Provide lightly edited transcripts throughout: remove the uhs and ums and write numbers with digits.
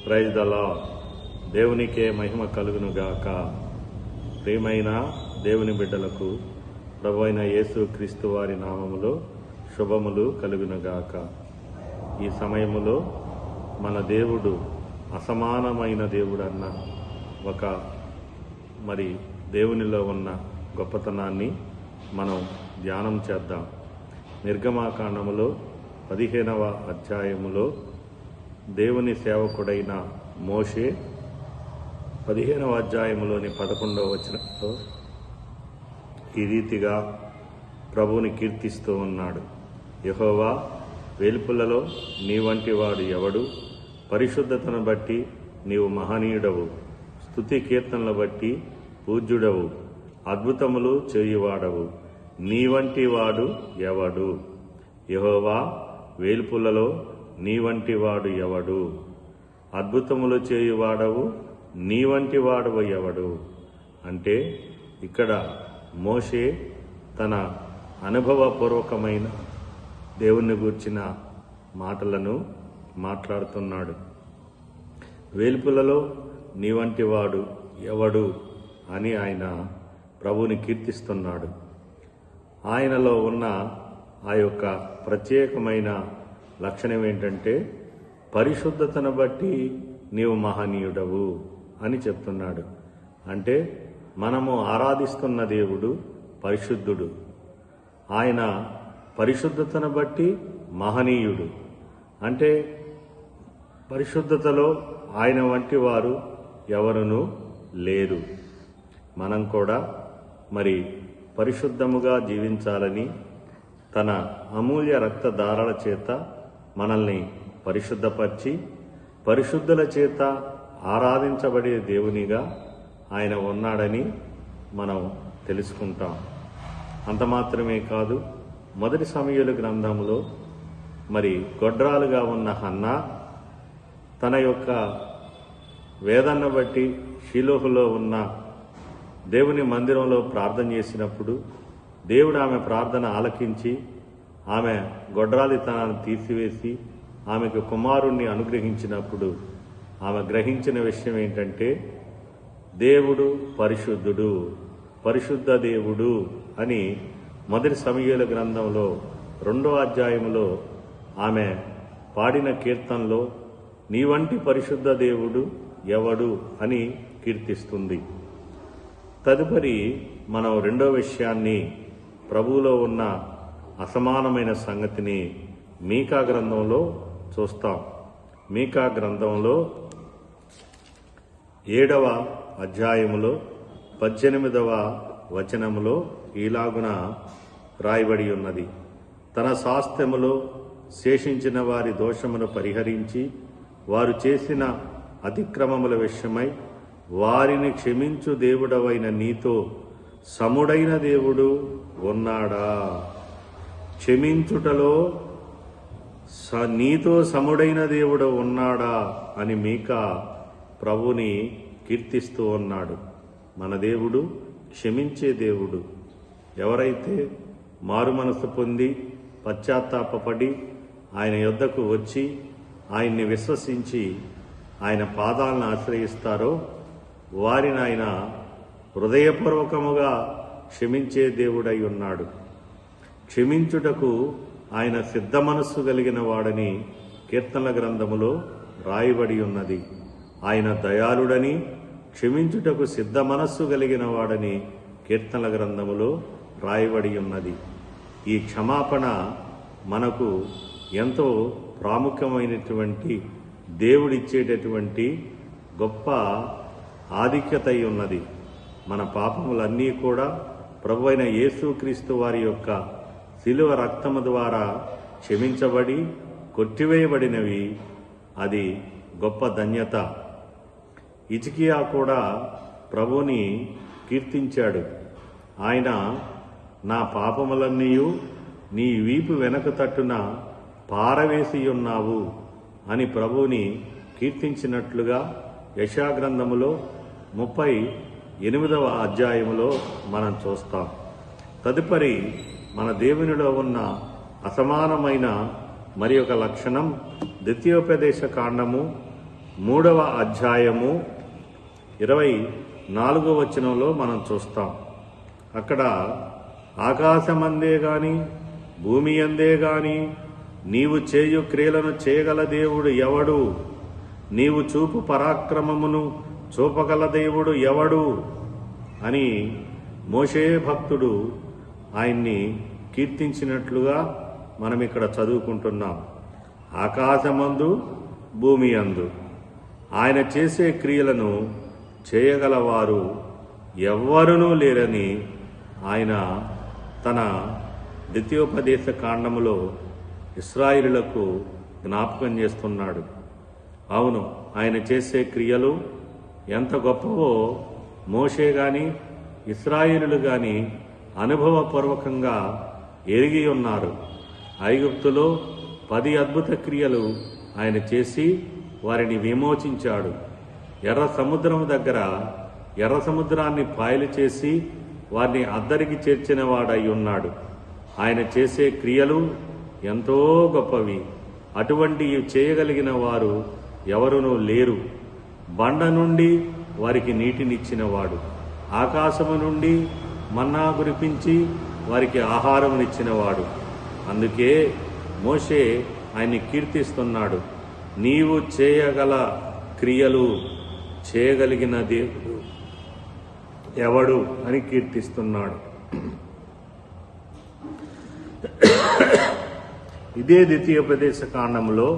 Praise the lord. దేవునికే మహిమ కలుగునుగాక. ప్రియమైన దేవుని బిడ్డలకు ప్రభువైన యేసు క్రీస్తు వారి నామములో శుభములు కలుగునుగాక. ఈ సమయములో మన దేవుడు అసమానమైన దేవుడు అన్న ఒక దేవునిలో ఉన్న గొప్పతనాన్ని మనం ధ్యానం చేద్దాం. నిర్గమాకాండములో 15వ అధ్యాయములో దేవుని సేవకుడైన మోషే 15వ అధ్యాయములోని 11వ వచనంలో ఈ రీతిగా ప్రభువుని కీర్తిస్తూ ఉన్నాడు. యెహోవా, వేల్పులలో నీ వంటి వాడు ఎవడు? పరిశుద్ధతను బట్టి నీవు మహనీయుడవు, స్తుతి కీర్తనల బట్టి పూజ్యుడవు, అద్భుతములు చేయువాడవు, నీ వంటి వాడు ఎవడు? యెహోవా, వేల్పులలో నీ వంటి వాడు ఎవడు? అద్భుతములు చేయువాడవు, నీ వంటి వాడవు ఎవడు? అంటే ఇక్కడ మోషే తన అనుభవపూర్వకమైన దేవుణ్ణి గూర్చిన మాటలను మాట్లాడుతున్నాడు. వేల్పులలో నీ వంటి వాడు ఎవడు అని ఆయన ప్రభువుని కీర్తిస్తున్నాడు. ఆయనలో ఉన్న ఆ యొక్క ప్రత్యేకమైన లక్షణం ఏంటంటే పరిశుద్ధతను బట్టి నీవు మహనీయుడవు అని చెప్తున్నాడు. అంటే మనము ఆరాధిస్తున్న దేవుడు పరిశుద్ధుడు. ఆయన పరిశుద్ధతను బట్టి మహనీయుడు. అంటే పరిశుద్ధతలో ఆయన వంటి వారు ఎవరునూ లేరు. మనం కూడా పరిశుద్ధముగా జీవించాలని తన అమూల్య రక్తధారల చేత మనల్ని పరిశుద్ధపరిచి పరిశుద్ధుల చేత ఆరాధించబడే దేవునిగా ఆయన ఉన్నాడని మనం తెలుసుకుంటాం. అంత మాత్రమే కాదు, మొదటి సమూయేలు గ్రంథంలో గొడ్రాలుగా ఉన్న హన్నా తన యొక్క వేదనను బట్టి షిలోహులో ఉన్న దేవుని మందిరంలో ప్రార్థన చేసినప్పుడు దేవుడు ఆమె ప్రార్థన ఆలకించి ఆమె గొడ్రాలితనాన్ని తీసివేసి ఆమెకు కుమారుణ్ణి అనుగ్రహించినప్పుడు ఆమె గ్రహించిన విషయం ఏంటంటే దేవుడు పరిశుద్ధుడు, పరిశుద్ధ దేవుడు అని మొదటి సమూయేలు గ్రంథంలో 2వ అధ్యాయంలో ఆమె పాడిన కీర్తనలో నీ వంటి పరిశుద్ధ దేవుడు ఎవడు అని కీర్తిస్తుంది. తదుపరి మనం 2వ విషయాన్ని, ప్రభువులో ఉన్న అసమానమైన సంగతిని మీకా గ్రంథంలో చూస్తాం. మీకా గ్రంథంలో 7వ అధ్యాయములో 18వ వచనములో ఈలాగున రాయబడి ఉన్నది. తన స్వాస్థ్యములో శేషించిన వారి దోషమును పరిహరించి వారు చేసిన అతిక్రమముల విషయమై వారిని క్షమించు దేవుడవైన నీతో సముడైన దేవుడు ఉన్నాడా? క్షమించుటలో నీతో సముడైన దేవుడు ఉన్నాడా అని మీకా ప్రభుని కీర్తిస్తూ ఉన్నాడు. మన దేవుడు క్షమించే దేవుడు. ఎవరైతే మారు మనసు పొంది పశ్చాత్తాపపడి ఆయన యొద్దకు వచ్చి ఆయన్ని విశ్వసించి ఆయన పాదాలను ఆశ్రయిస్తారో వారిని ఆయన హృదయపూర్వకముగా క్షమించే దేవుడై ఉన్నాడు. క్షమించుటకు ఆయన సిద్ధ మనస్సు కలిగిన వాడని కీర్తనల గ్రంథములో రాయబడి ఉన్నది. ఆయన దయాళుడని, క్షమించుటకు సిద్ధ మనస్సు కలిగిన వాడని కీర్తనల గ్రంథములో రాయబడి ఉన్నది. ఈ క్షమాపణ మనకు ఎంతో ప్రాముఖ్యమైనటువంటి దేవుడిచ్చేటటువంటి గొప్ప ఆధిక్యత ఉన్నది. మన పాపములన్నీ కూడా ప్రభువైన యేసుక్రీస్తు వారి యొక్క శిలువ రక్తము ద్వారా క్షమించబడి కొట్టివేయబడినవి. అది గొప్ప ధన్యత. హిజ్కియా కూడా ప్రభువుని కీర్తించాడు. ఆయన నా పాపములన్నీయు నీ వీపు వెనక తట్టున పారవేసి ఉన్నావు అని ప్రభువుని కీర్తించినట్లుగా యెషయా గ్రంథములో 38వ అధ్యాయములో మనం చూస్తాం. తదుపరి మన దేవునిలో ఉన్న అసమానమైన మరి ఒక లక్షణం ద్వితీయోపదేశ కాండము 3వ అధ్యాయము 24వ వచనంలో మనం చూస్తాం. అక్కడ ఆకాశమందే గాని భూమి అందే గాని నీవు చేయు క్రియలను చేయగల దేవుడు ఎవడు? నీవు చూపు పరాక్రమమును చూపగల దేవుడు ఎవడు అని మోషే భక్తుడు ఆయన్ని కీర్తించినట్లుగా మనం ఇక్కడ చదువుకుంటున్నాం. ఆకాశమందు భూమి అందు ఆయన చేసే క్రియలను చేయగలవారు ఎవ్వరునూ లేరని ఆయన తన ద్వితీయోపదేశ కాండములో ఇశ్రాయేలులకు జ్ఞాపకం చేస్తున్నాడు. అవును, ఆయన చేసే క్రియలు ఎంత గొప్పవో మోషే గాని ఇశ్రాయేలులు గాని అనుభవపూర్వకంగా ఎరిగి ఉన్నారు. ఐగుప్తులో 10 అద్భుత క్రియలు ఆయన చేసి వారిని విమోచించాడు. ఎర్ర సముద్రం దగ్గర ఎర్ర సముద్రాన్ని పాయలు చేసి వారిని అద్దరికి చేర్చిన వాడై ఉన్నాడు. ఆయన చేసే క్రియలు ఎంతో గొప్పవి. అటువంటి చేయగలిగిన వారు ఎవరునూ లేరు. బండ నుండి వారికి నీటినిచ్చినవాడు, ఆకాశము నుండి మన్నా కురిపించి వారికి ఆహారమునిచ్చినవాడు. అందుకే మోషే ఆయన్ని కీర్తిస్తున్నాడు. నీవు చేయగల క్రియలు చేయగలిగిన దేవుడు ఎవడు అని కీర్తిస్తున్నాడు. ఇదే ద్వితీయోపదేశ కాండములో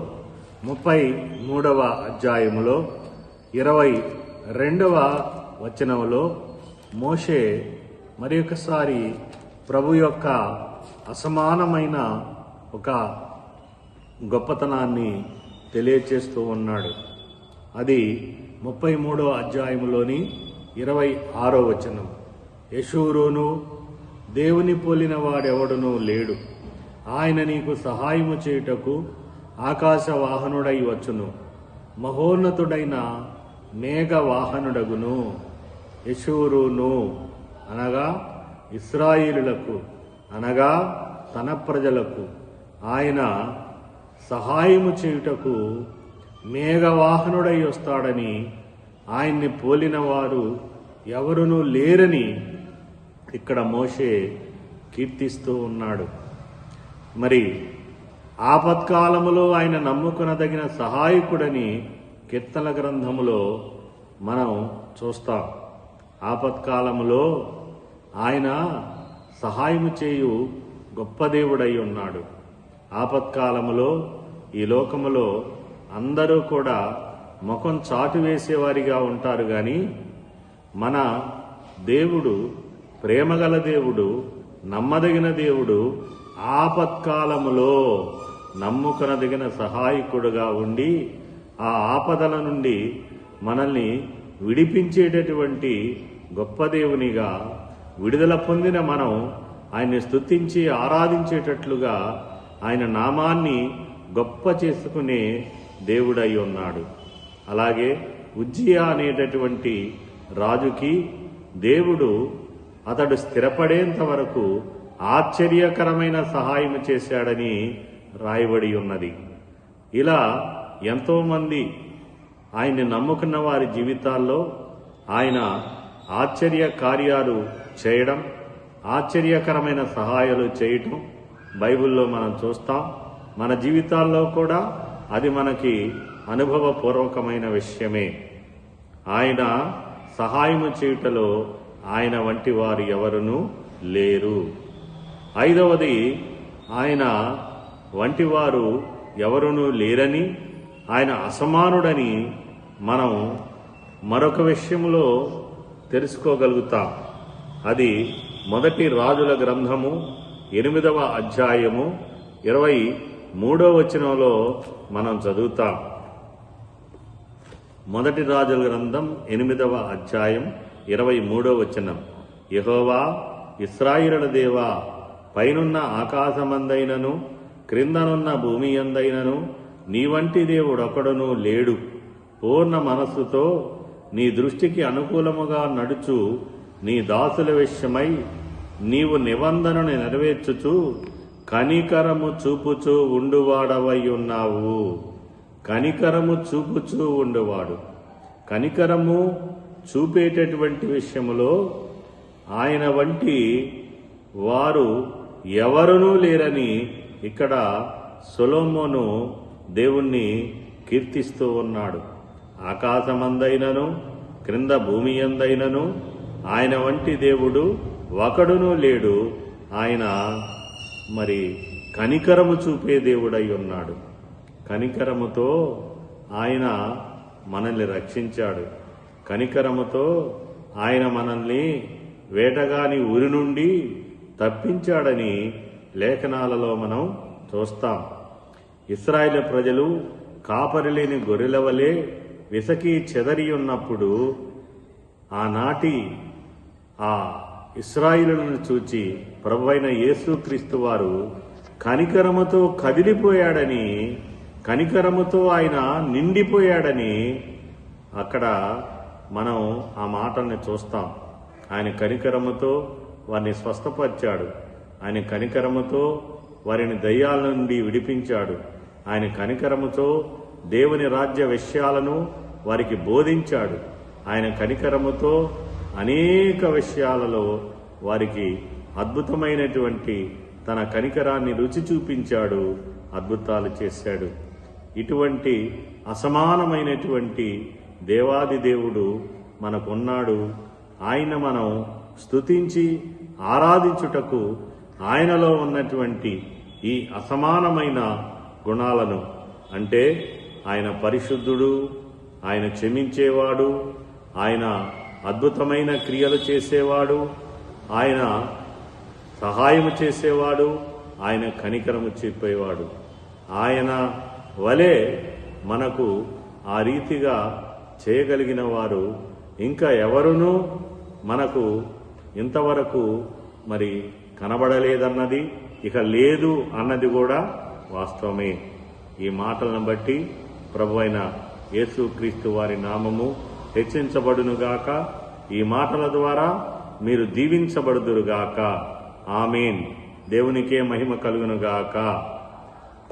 33వ అధ్యాయములో 22వ వచనములో మోషే మరి ఒకసారి ప్రభు యొక్క అసమానమైన ఒక గొప్పతనాన్ని తెలియచేస్తూ ఉన్నాడు. అది 33వ అధ్యాయములోని 26వ వచనం. యెషూరును దేవుని పోలిన వాడెవడునూ లేడు. ఆయన నీకు సహాయము చేయుటకు ఆకాశ వాహనుడై వచ్చును, మహోన్నతుడైన మేఘ వాహనుడగును. యెషూరును అనగా ఇశ్రాయేలులకు అనగా తన ప్రజలకు ఆయన సహాయము చేయుటకు మేఘవాహనుడై వస్తాడని, ఆయన్ని పోలిన వారు ఎవరునూ లేరని ఇక్కడ మోషే కీర్తిస్తూ ఉన్నాడు. మరి ఆపత్కాలములో ఆయన నమ్ముకొనదగిన సహాయకుడని కీర్తనల గ్రంథములో మనం చూస్తాం. ఆపత్కాలములో ఆయన సహాయము చేయు గొప్ప దేవుడై ఉన్నాడు. ఆపత్కాలములో ఈ లోకములో అందరూ కూడా ముఖం చాటు వేసేవారిగా ఉంటారు. కానీ మన దేవుడు ప్రేమగల దేవుడు, నమ్మదగిన దేవుడు, ఆపత్కాలములో నమ్ముకొనదగిన సహాయకుడుగా ఉండి ఆ ఆపదల నుండి మనల్ని విడిపించేటటువంటి గొప్ప దేవునిగా, విడుదల పొందిన మనం ఆయన్ని స్తుతించి ఆరాధించేటట్లుగా ఆయన నామాన్ని గొప్ప చేసుకునే దేవుడై ఉన్నాడు. అలాగే ఉజ్జియా అనేటటువంటి రాజుకి దేవుడు అతడు స్థిరపడేంత వరకు ఆశ్చర్యకరమైన సహాయం చేశాడని రాయబడి ఉన్నది. ఇలా ఎంతోమంది ఆయన్ని నమ్ముకున్న వారి జీవితాల్లో ఆయన ఆశ్చర్య కార్యాలు చేయడం, ఆశ్చర్యకరమైన సహాయాలు చేయటం బైబిల్లో మనం చూస్తాం. మన జీవితాల్లో కూడా అది మనకి అనుభవపూర్వకమైన విషయమే. ఆయన సహాయము చేయుటలో ఆయన వంటి వారు ఎవరునూ లేరు. 5వది, ఆయన వంటి వారు ఎవరునూ లేరని, ఆయన అసమానుడని మనం మరొక విషయంలో తెలుసుకోగలుగుతాం. అది 1 రాజుల గ్రంథము 8వ అధ్యాయము 23వ వచనంలో మనం చదువుతాం. 1 రాజుల గ్రంథం 8వ అధ్యాయం 23వ వచనం. యెహోవా ఇశ్రాయేలుల దేవా, పైనున్న ఆకాశమందైనను క్రిందనున్న భూమి యందైనను నీ వంటి దేవుడొకడునూ లేడు. పూర్ణ మనస్సుతో నీ దృష్టికి అనుకూలముగా నడుచు నీ దాసుల విషయమై నీవు నిబంధనను నెరవేర్చుచు కనికరము చూపుచూ ఉండువాడవై ఉన్నావు. కనికరము చూపుచూ ఉండేవాడు. కనికరము చూపేటటువంటి విషయంలో ఆయన వంటి వారు ఎవరునూ లేరని ఇక్కడ సొలొమోను దేవుణ్ణి కీర్తిస్తూ ఉన్నాడు. ఆకాశమందైనను క్రింద భూమి యందైనను ఆయన వంటి దేవుడు ఒకడునూ లేడు. ఆయన మరి కనికరము చూపే దేవుడై ఉన్నాడు. కనికరముతో ఆయన మనల్ని రక్షించాడు. కనికరముతో ఆయన మనల్ని వేటగాని ఉరి నుండి తప్పించాడని లేఖనాలలో మనం చూస్తాం. ఇశ్రాయేలు ప్రజలు కాపరిలేని గొర్రెల వలె విసకి చెదరి ఉన్నప్పుడు ఆనాటి ఆ ఇశ్రాయేలులను చూచి ప్రభువైన యేసుక్రీస్తు వారు కనికరముతో కదిలిపోయాడని, కనికరముతో ఆయన నిండిపోయాడని అక్కడ మనం ఆ మాటల్ని చూస్తాం. ఆయన కనికరముతో వారిని స్వస్థపరిచాడు. ఆయన కనికరముతో వారిని దయ్యాల నుండి విడిపించాడు. ఆయన కనికరముతో దేవుని రాజ్య విషయాలను వారికి బోధించాడు. ఆయన కనికరముతో అనేక విషయాలలో వారికి అద్భుతమైనటువంటి తన కనికరాన్ని రుచి చూపించాడు, అద్భుతాలు చేశాడు. ఇటువంటి అసమానమైనటువంటి దేవాది దేవుడు మనకున్నాడు. ఆయన మనం స్తుతించి ఆరాధించుటకు ఆయనలో ఉన్నటువంటి ఈ అసమానమైన గుణాలను, అంటే ఆయన పరిశుద్ధుడు, ఆయన క్షమించేవాడు, ఆయన అద్భుతమైన క్రియలు చేసేవాడు, ఆయన సహాయము చేసేవాడు, ఆయన కనికరము చెప్పేవాడు. ఆయన వలె మనకు ఆ రీతిగా చేయగలిగిన వారు ఇంకా ఎవరునూ మనకు ఇంతవరకు మరి కనబడలేదన్నది, ఇక లేదు అన్నది కూడా వాస్తవమే. ఈ మాటలను బట్టి ప్రభువైన యేసుక్రీస్తు వారి నామము హెచ్చించబడునుగాక. ఈ మాటల ద్వారా మీరు దీవించబడుదురుగాక. ఆమేన్. దేవునికే మహిమ కలుగునుగాక.